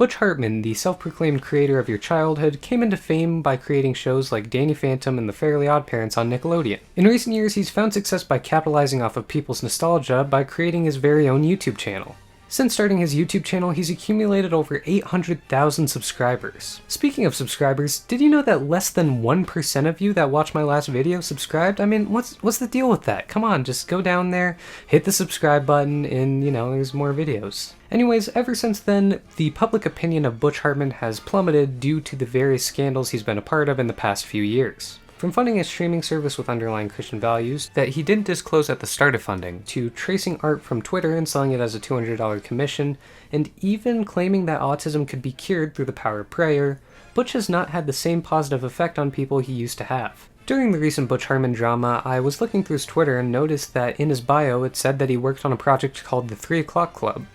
Butch Hartman, the self-proclaimed creator of your childhood, came into fame by creating shows like Danny Phantom and The Fairly OddParents on Nickelodeon. In recent years, he's found success by capitalizing off of people's nostalgia by creating his very own YouTube channel. Since starting his YouTube channel, he's accumulated over 800,000 subscribers. Speaking of subscribers, did you know that less than 1% of you that watched my last video subscribed? I mean, what's the deal with that? Come on, just go down there, hit the subscribe button, and there's more videos. Anyways, ever since then, the public opinion of Butch Hartman has plummeted due to the various scandals he's been a part of in the past few years. From funding a streaming service with underlying Christian values that he didn't disclose at the start of funding, to tracing art from Twitter and selling it as a $200 commission, and even claiming that autism could be cured through the power of prayer, Butch has not had the same positive effect on people he used to have. During the recent Butch Hartman drama, I was looking through his Twitter and noticed that in his bio it said that he worked on a project called the 3 O'Clock Club.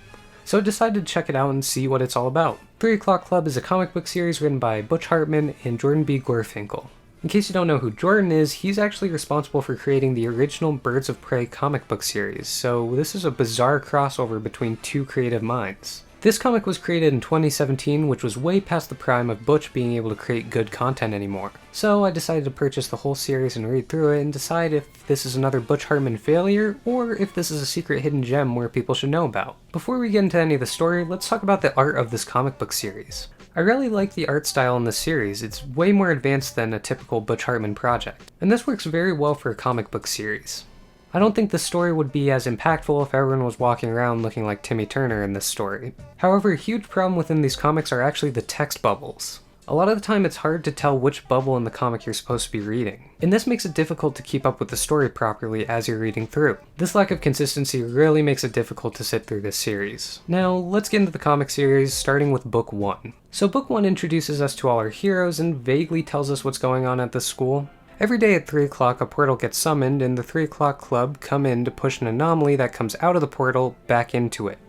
So I decided to check it out and see what it's all about. 3 O'Clock Club is a comic book series written by Butch Hartman and Jordan B. Gorfinkel. In case you don't know who Jordan is, he's actually responsible for creating the original Birds of Prey comic book series, so this is a bizarre crossover between two creative minds. This comic was created in 2017, which was way past the prime of Butch being able to create good content anymore. So I decided to purchase the whole series and read through it and decide if this is another Butch Hartman failure, or if this is a secret hidden gem where people should know about. Before we get into any of the story, let's talk about the art of this comic book series. I really like the art style in this series. It's way more advanced than a typical Butch Hartman project, and this works very well for a comic book series. I don't think the story would be as impactful if everyone was walking around looking like Timmy Turner in this story. However, a huge problem within these comics are actually the text bubbles. A lot of the time it's hard to tell which bubble in the comic you're supposed to be reading, and this makes it difficult to keep up with the story properly as you're reading through. This lack of consistency really makes it difficult to sit through this series. Now, let's get into the comic series, starting with Book 1. So Book 1 introduces us to all our heroes and vaguely tells us what's going on at this school. Every day at 3 o'clock, a portal gets summoned, and the 3 o'clock club come in to push an anomaly that comes out of the portal back into it.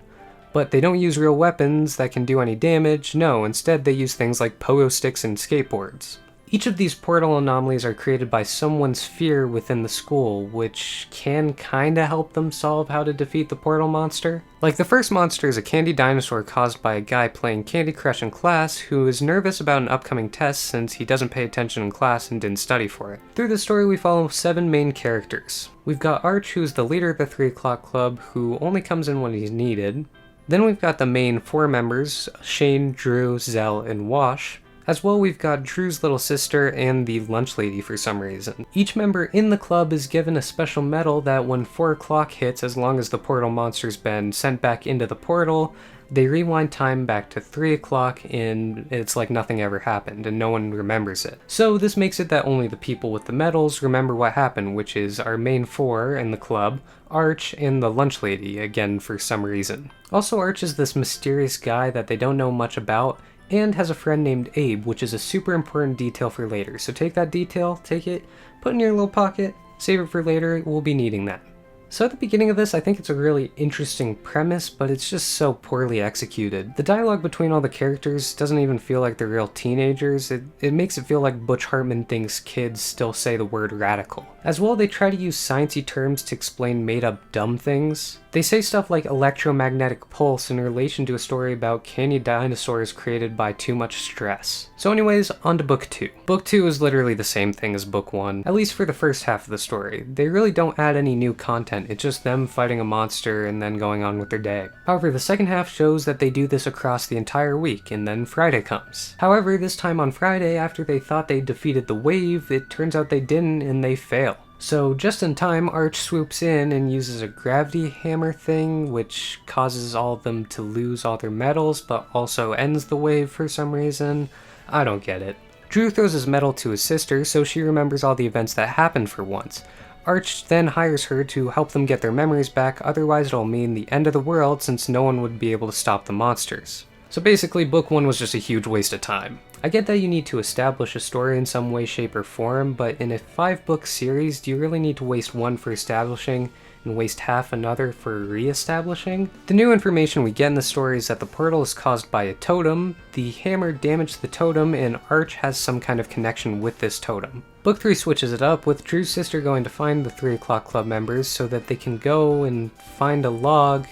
But they don't use real weapons that can do any damage. No, instead they use things like pogo sticks and skateboards. Each of these portal anomalies are created by someone's fear within the school, which can kinda help them solve how to defeat the portal monster. Like, the first monster is a candy dinosaur caused by a guy playing Candy Crush in class who is nervous about an upcoming test since he doesn't pay attention in class and didn't study for it. Through the story we follow 7 main characters. We've got Arch, who's the leader of the 3 o'clock club, who only comes in when he's needed. Then we've got the main 4 members, Shane, Drew, Zell, and Wash. As well, we've got Drew's little sister and the lunch lady for some reason. Each member in the club is given a special medal that when 4 o'clock hits, as long as the portal monster's been sent back into the portal, they rewind time back to 3 o'clock and it's like nothing ever happened and no one remembers it. So this makes it that only the people with the medals remember what happened, which is our main 4 in the club, Arch, and the lunch lady, again for some reason. Also, Arch is this mysterious guy that they don't know much about, and has a friend named Abe, which is a super important detail for later. So take that detail, take it, put it in your little pocket, save it for later, we'll be needing that. So at the beginning of this, I think it's a really interesting premise, but it's just so poorly executed. The dialogue between all the characters doesn't even feel like they're real teenagers. It makes it feel like Butch Hartman thinks kids still say the word radical. As well, they try to use sciencey terms to explain made-up dumb things. They say stuff like electromagnetic pulse in relation to a story about candy dinosaurs created by too much stress. So anyways, on to Book 2. Book 2 is literally the same thing as Book 1, at least for the first half of the story. They really don't add any new content, it's just them fighting a monster and then going on with their day. However, the second half shows that they do this across the entire week, and then Friday comes. However, this time on Friday, after they thought they defeated the wave, it turns out they didn't and they fail. So just in time, Arch swoops in and uses a gravity hammer thing, which causes all of them to lose all their medals, but also ends the wave for some reason. I don't get it. Drew throws his medal to his sister, so she remembers all the events that happened for once. Arch then hires her to help them get their memories back, otherwise it'll mean the end of the world since no one would be able to stop the monsters. So basically, Book 1 was just a huge waste of time. I get that you need to establish a story in some way, shape, or form, but in a 5-book series, do you really need to waste one for establishing and waste half another for re-establishing? The new information we get in the story is that the portal is caused by a totem, the hammer damaged the totem, and Arch has some kind of connection with this totem. Book 3 switches it up, with Drew's sister going to find the 3 o'clock club members so that they can go and find a log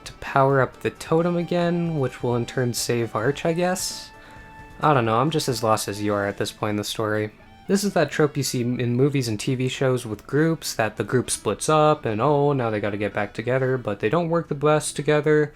to power up the totem again, which will in turn save Arch, I guess? I don't know, I'm just as lost as you are at this point in the story. This is that trope you see in movies and TV shows with groups, that the group splits up and oh, now they gotta get back together, but they don't work the best together.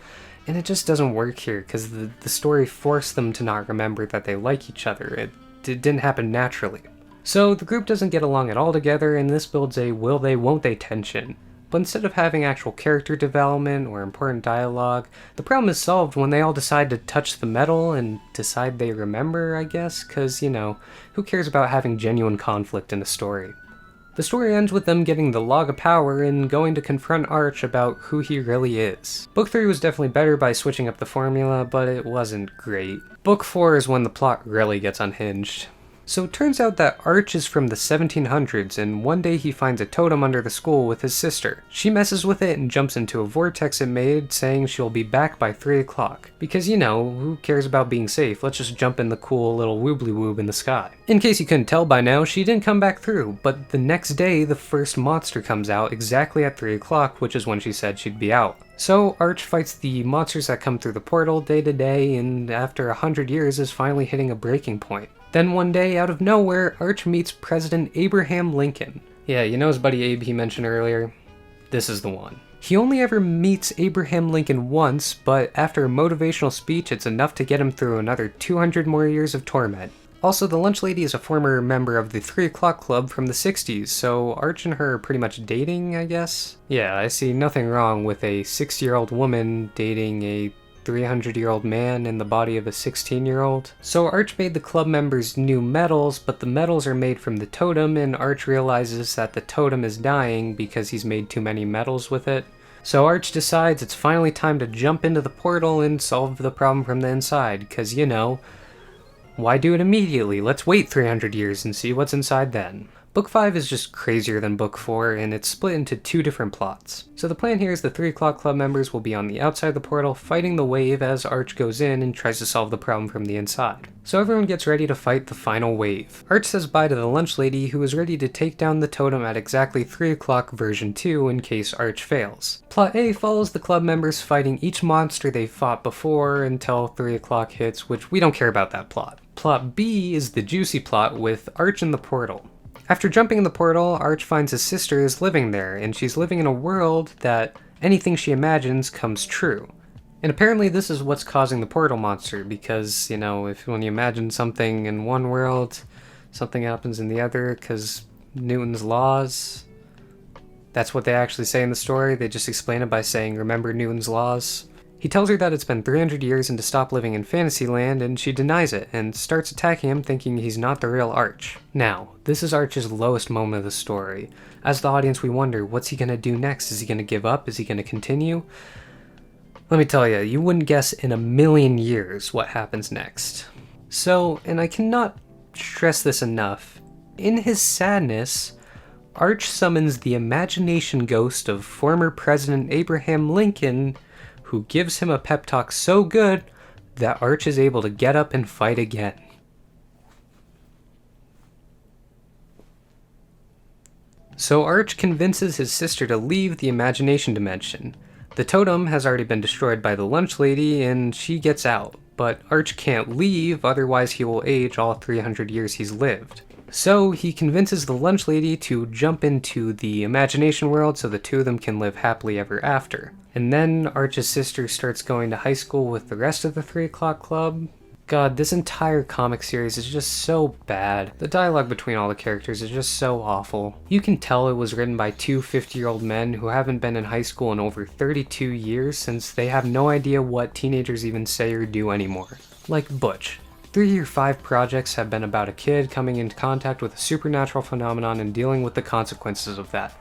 And it just doesn't work here, because the story forced them to not remember that they like each other. It didn't happen naturally. So the group doesn't get along at all together, and this builds a will they, won't they tension. But instead of having actual character development or important dialogue, the problem is solved when they all decide to touch the metal and decide they remember, I guess, because, you know, who cares about having genuine conflict in a story? The story ends with them getting the Log of Power and going to confront Arch about who he really is. Book 3 was definitely better by switching up the formula, but it wasn't great. Book 4 is when the plot really gets unhinged. So it turns out that Arch is from the 1700s, and one day he finds a totem under the school with his sister. She messes with it and jumps into a vortex it made, saying she'll be back by 3 o'clock. Because, you know, who cares about being safe? Let's just jump in the cool little woobly-woob in the sky. In case you couldn't tell by now, she didn't come back through, but the next day the first monster comes out exactly at 3 o'clock, which is when she said she'd be out. So Arch fights the monsters that come through the portal day to day, and after 100 years is finally hitting a breaking point. Then one day, out of nowhere, Arch meets President Abraham Lincoln. Yeah, you know his buddy Abe he mentioned earlier? This is the one. He only ever meets Abraham Lincoln once, but after a motivational speech, it's enough to get him through another 200 more years of torment. Also, the lunch lady is a former member of the 3 o'clock club from the 60s, so Arch and her are pretty much dating, I guess? Yeah, I see nothing wrong with a 60-year-old woman dating a 300-year-old man in the body of a 16-year-old. So Arch made the club members new medals, but the medals are made from the totem, and Arch realizes that the totem is dying because he's made too many medals with it. So Arch decides it's finally time to jump into the portal and solve the problem from the inside, because, you know, why do it immediately? Let's wait 300 years and see what's inside then. Book 5 is just crazier than Book 4, and it's split into 2 different plots. So the plan here is the 3 o'clock club members will be on the outside of the portal fighting the wave as Arch goes in and tries to solve the problem from the inside. So everyone gets ready to fight the final wave. Arch says bye to the lunch lady, who is ready to take down the totem at exactly 3 o'clock version 2 in case Arch fails. Plot A follows the club members fighting each monster they fought before until 3 o'clock hits, which we don't care about that plot. Plot B is the juicy plot with Arch in the portal. After jumping in the portal, Arch finds his sister is living there, and she's living in a world that anything she imagines comes true. And apparently this is what's causing the portal monster, because, you know, when you imagine something in one world, something happens in the other, because Newton's laws. That's what they actually say in the story. They just explain it by saying, remember Newton's laws. He tells her that it's been 300 years and to stop living in Fantasyland, and she denies it, and starts attacking him thinking he's not the real Arch. Now, this is Arch's lowest moment of the story. As the audience, we wonder, what's he gonna do next? Is he gonna give up? Is he gonna continue? Let me tell you, you wouldn't guess in a million years what happens next. So, and I cannot stress this enough, in his sadness, Arch summons the imagination ghost of former President Abraham Lincoln, who gives him a pep talk so good that Arch is able to get up and fight again. So Arch convinces his sister to leave the imagination dimension. The totem has already been destroyed by the lunch lady and she gets out, but Arch can't leave, otherwise he will age all 300 years he's lived. So he convinces the lunch lady to jump into the imagination world so the two of them can live happily ever after. And then Arch's sister starts going to high school with the rest of the 3 o'clock club. God, this entire comic series is just so bad. The dialogue between all the characters is just so awful. You can tell it was written by two 50-year-old men who haven't been in high school in over 32 years, since they have no idea what teenagers even say or do anymore. Like Butch. 3 Year 5 projects have been about a kid coming into contact with a supernatural phenomenon and dealing with the consequences of that.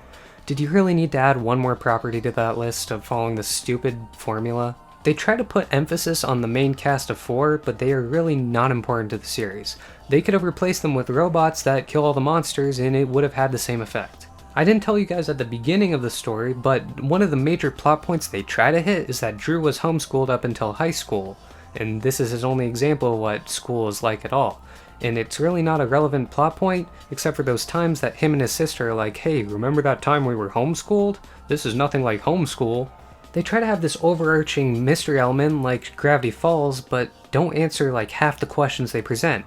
Did you really need to add one more property to that list of following this stupid formula? They try to put emphasis on the main cast of 4, but they are really not important to the series. They could have replaced them with robots that kill all the monsters and it would have had the same effect. I didn't tell you guys at the beginning of the story, but one of the major plot points they try to hit is that Drew was homeschooled up until high school, and this is his only example of what school is like at all. And it's really not a relevant plot point, except for those times that him and his sister are like, hey, remember that time we were homeschooled? This is nothing like homeschool. They try to have this overarching mystery element like Gravity Falls, but don't answer like half the questions they present.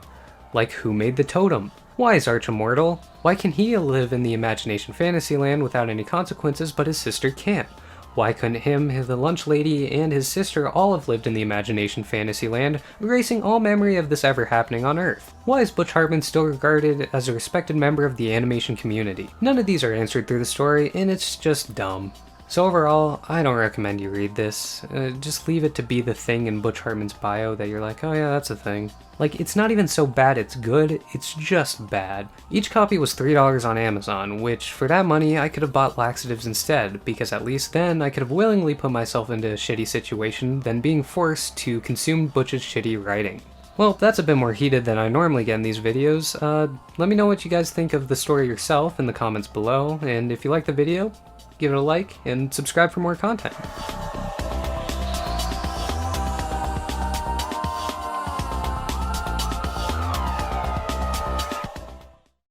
Like, who made the totem? Why is Arch immortal? Why can he live in the imagination fantasy land without any consequences but his sister can't? Why couldn't him, the lunch lady, and his sister all have lived in the imagination fantasy land, erasing all memory of this ever happening on Earth? Why is Butch Hartman still regarded as a respected member of the animation community? None of these are answered through the story, and it's just dumb. So overall, I don't recommend you read this. Just leave it to be the thing in Butch Hartman's bio that you're like, oh yeah, that's a thing. Like, it's not even so bad it's good, it's just bad. Each copy was $3 on Amazon, which for that money I could have bought laxatives instead, because at least then I could have willingly put myself into a shitty situation than being forced to consume Butch's shitty writing. Well, that's a bit more heated than I normally get in these videos. Let me know what you guys think of the story yourself in the comments below, and if you like the video, give it a like and subscribe for more content.